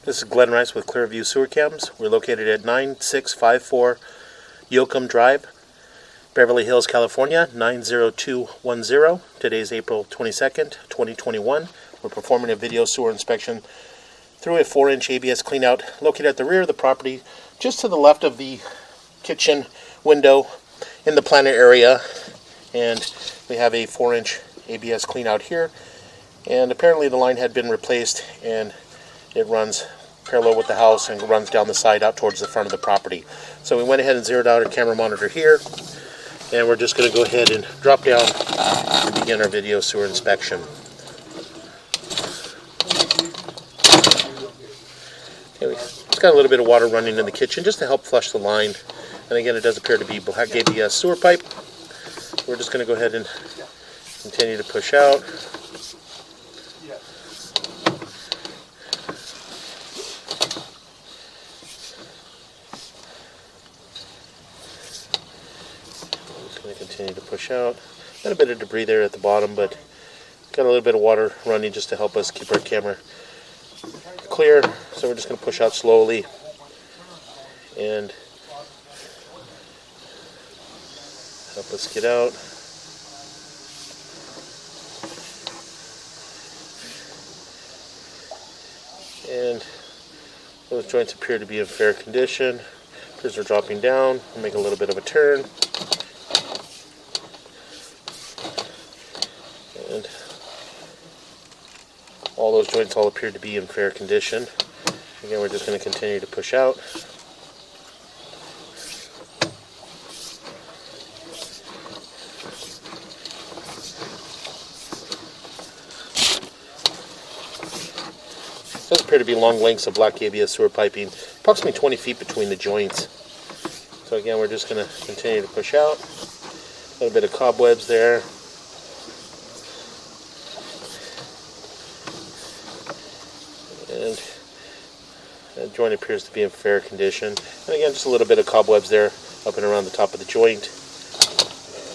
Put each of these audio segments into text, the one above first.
This is Glenn Rice with Clearview Sewer Cams. We're located at 9654 Yoakum Drive, Beverly Hills, California, 90210. Today's April 22nd, 2021. We're performing a video sewer inspection through a 4-inch ABS cleanout located at the rear of the property, just to the left of the kitchen window in the planter area. And we have a 4-inch ABS cleanout here. And apparently the line had been replaced, and it runs parallel with the house and runs down the side out towards the front of the property. So we went ahead and zeroed out our camera monitor here, and we're just going to go ahead and drop down and begin our video sewer inspection. Okay, it's got a little bit of water running in the kitchen just to help flush the line. And again, it does appear to be black ABS sewer pipe. We're just going to go ahead and continue to push out. Going to continue to push out. Got a bit of debris there at the bottom, but got a little bit of water running just to help us keep our camera clear. So we're just going to push out slowly and help us get out. And those joints appear to be in fair condition. Appears they're dropping down. We'll make a little bit of a turn. And all those joints all appear to be in fair condition. Again, we're just going to continue to push out. Does appear to be long lengths of black ABS sewer piping, approximately 20 feet between the joints. So again, we're just going to continue to push out. A little bit of cobwebs there. And that joint appears to be in fair condition. And again, just a little bit of cobwebs there up and around the top of the joint.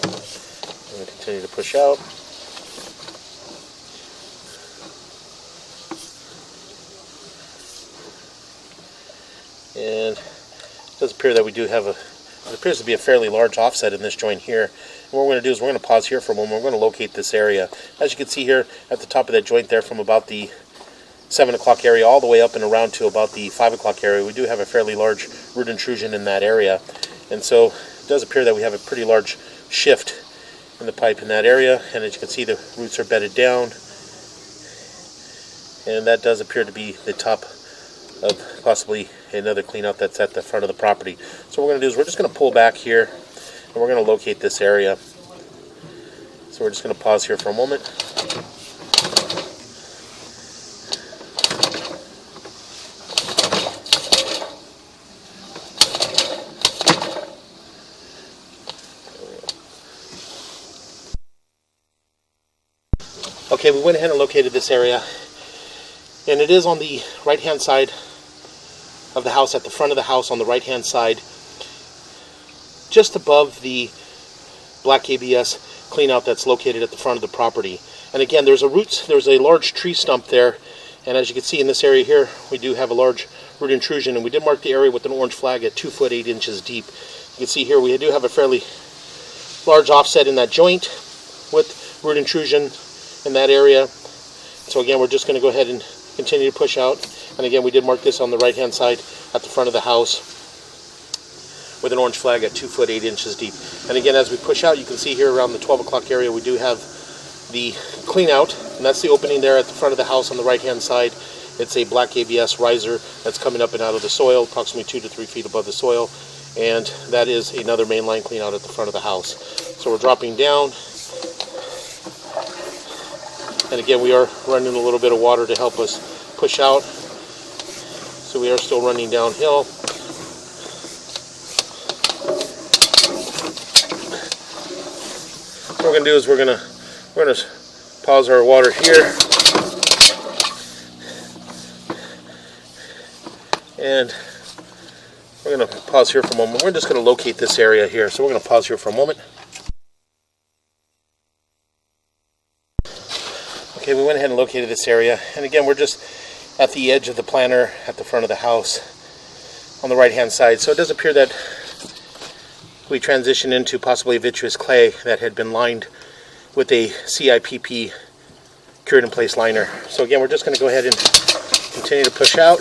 I'm going to continue to push out. And it does appear that we do have it appears to be a fairly large offset in this joint here. And what we're going to do is we're going to pause here for a moment. We're going to locate this area. As you can see here at the top of that joint there, from about the 7 o'clock area all the way up and around to about the 5 o'clock area, we do have a fairly large root intrusion in that area. And so it does appear that we have a pretty large shift in the pipe in that area. And as you can see, the roots are bedded down. And that does appear to be the top of possibly another cleanout that's at the front of the property. So what we're going to do is we're just going to pull back here, and we're going to locate this area. So we're just going to pause here for a moment. Okay, we went ahead and located this area, and it is on the right hand side of the house, at the front of the house on the right hand side, just above the black ABS cleanout that's located at the front of the property. And again, there's a large tree stump there, and as you can see in this area here, we do have a large root intrusion, and we did mark the area with an orange flag at 2 foot 8 inches deep. You can see here we do have a fairly large offset in that joint with root intrusion in that area. So again, we're just going to go ahead and continue to push out. And again, we did mark this on the right hand side at the front of the house with an orange flag at 2 foot 8 inches deep. And again, as we push out, you can see here around the 12 o'clock area, we do have the clean out, and that's the opening there at the front of the house on the right hand side. It's a black ABS riser that's coming up and out of the soil, approximately 2 to 3 feet above the soil. And that is another mainline clean out at the front of the house. So we're dropping down. And again, we are running a little bit of water to help us push out. So we are still running downhill. What we're going to do is we're going to pause our water here. And we're going to pause here for a moment. We're just going to locate this area here. So we're going to pause here for a moment. Okay, we went ahead and located this area, and again, we're just at the edge of the planter at the front of the house on the right hand side. So it does appear that we transitioned into possibly vitreous clay that had been lined with a CIPP cured in place liner. So again, we're just going to go ahead and continue to push out.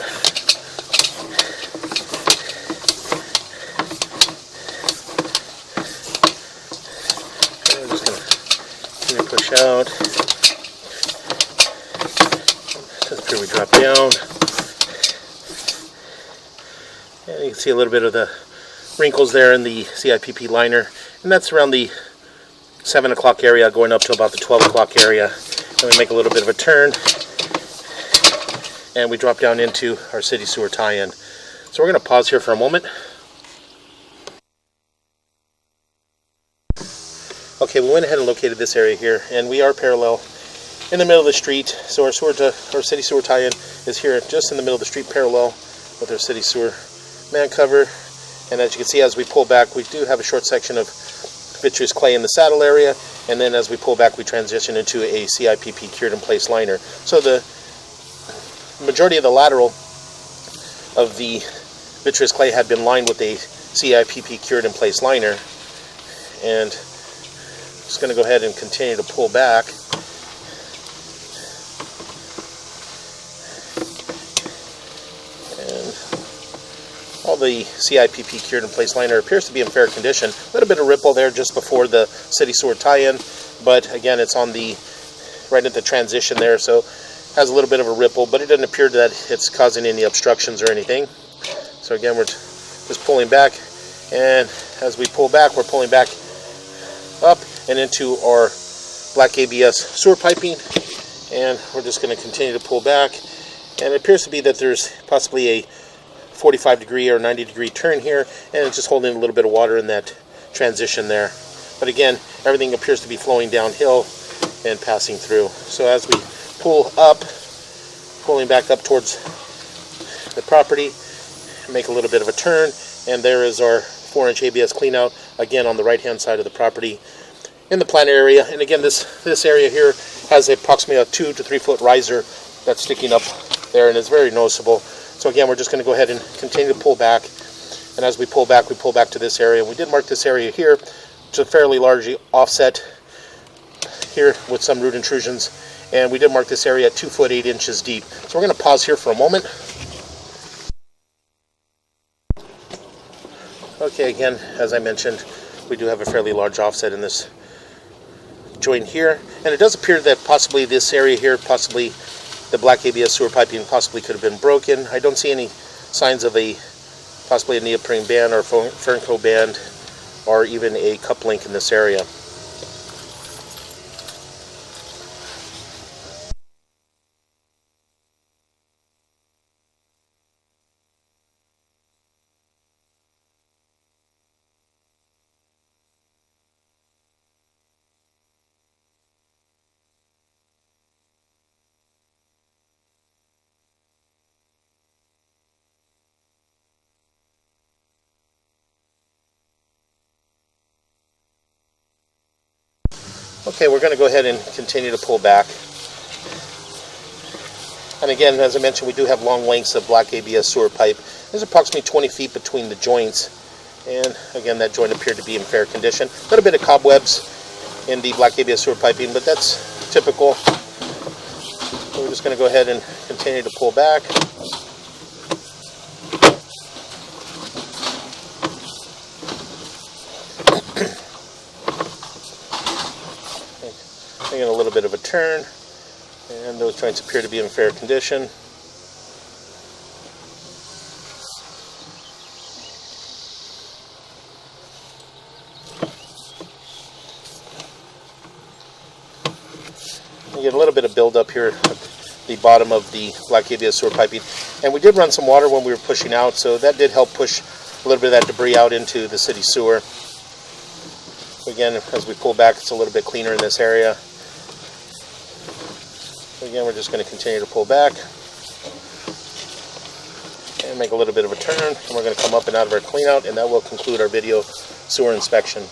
And we're just going to continue to push out. Just here we drop down. And you can see a little bit of the wrinkles there in the CIPP liner, and that's around the 7 o'clock area going up to about the 12 o'clock area. And we make a little bit of a turn and we drop down into our city sewer tie-in. So we're going to pause here for a moment. Okay, we went ahead and located this area here, and we are parallel in the middle of the street. So our city sewer tie-in is here just in the middle of the street, parallel with our city sewer man cover. And as you can see, as we pull back, we do have a short section of vitreous clay in the saddle area, and then as we pull back, we transition into a CIPP cured in place liner. So the majority of the lateral of the vitreous clay had been lined with a CIPP cured in place liner, and I'm just going to go ahead and continue to pull back. All the CIPP cured in place liner appears to be in fair condition. A little bit of ripple there just before the city sewer tie-in, but again, it's on the right at the transition there, so has a little bit of a ripple, but it doesn't appear that it's causing any obstructions or anything. So again, we're just pulling back, and as we pull back, we're pulling back up and into our black ABS sewer piping, and we're just going to continue to pull back. And it appears to be that there's possibly a 45-degree or 90-degree turn here, and it's just holding a little bit of water in that transition there. But again, everything appears to be flowing downhill and passing through. So as we pull up, pulling back up towards the property, make a little bit of a turn, and there is our 4-inch ABS cleanout, again on the right-hand side of the property in the plant area. And again, this area here has approximately a 2 to 3 foot riser that's sticking up there, and it's very noticeable. So again, we're just going to go ahead and continue to pull back, and as we pull back to this area. We did mark this area here, which is a fairly large offset here with some root intrusions, and we did mark this area at 2 foot 8 inches deep. So we're going to pause here for a moment. Okay, again, as I mentioned, we do have a fairly large offset in this joint here, and it does appear that possibly this area here, possibly the black ABS sewer piping possibly could have been broken. I don't see any signs of possibly a neoprene band or Fernco band or even a cup link in this area. Okay, we're going to go ahead and continue to pull back. And again, as I mentioned, we do have long lengths of black ABS sewer pipe. There's approximately 20 feet between the joints. And again, that joint appeared to be in fair condition. A little bit of cobwebs in the black ABS sewer piping, but that's typical. So we're just going to go ahead and continue to pull back. Making a little bit of a turn, and those joints appear to be in fair condition. You get a little bit of buildup here at the bottom of the black ABS sewer piping, and we did run some water when we were pushing out, so that did help push a little bit of that debris out into the city sewer. Again, as we pull back, it's a little bit cleaner in this area. Again, we're just going to continue to pull back and make a little bit of a turn, and we're going to come up and out of our cleanout, and that will conclude our video sewer inspection.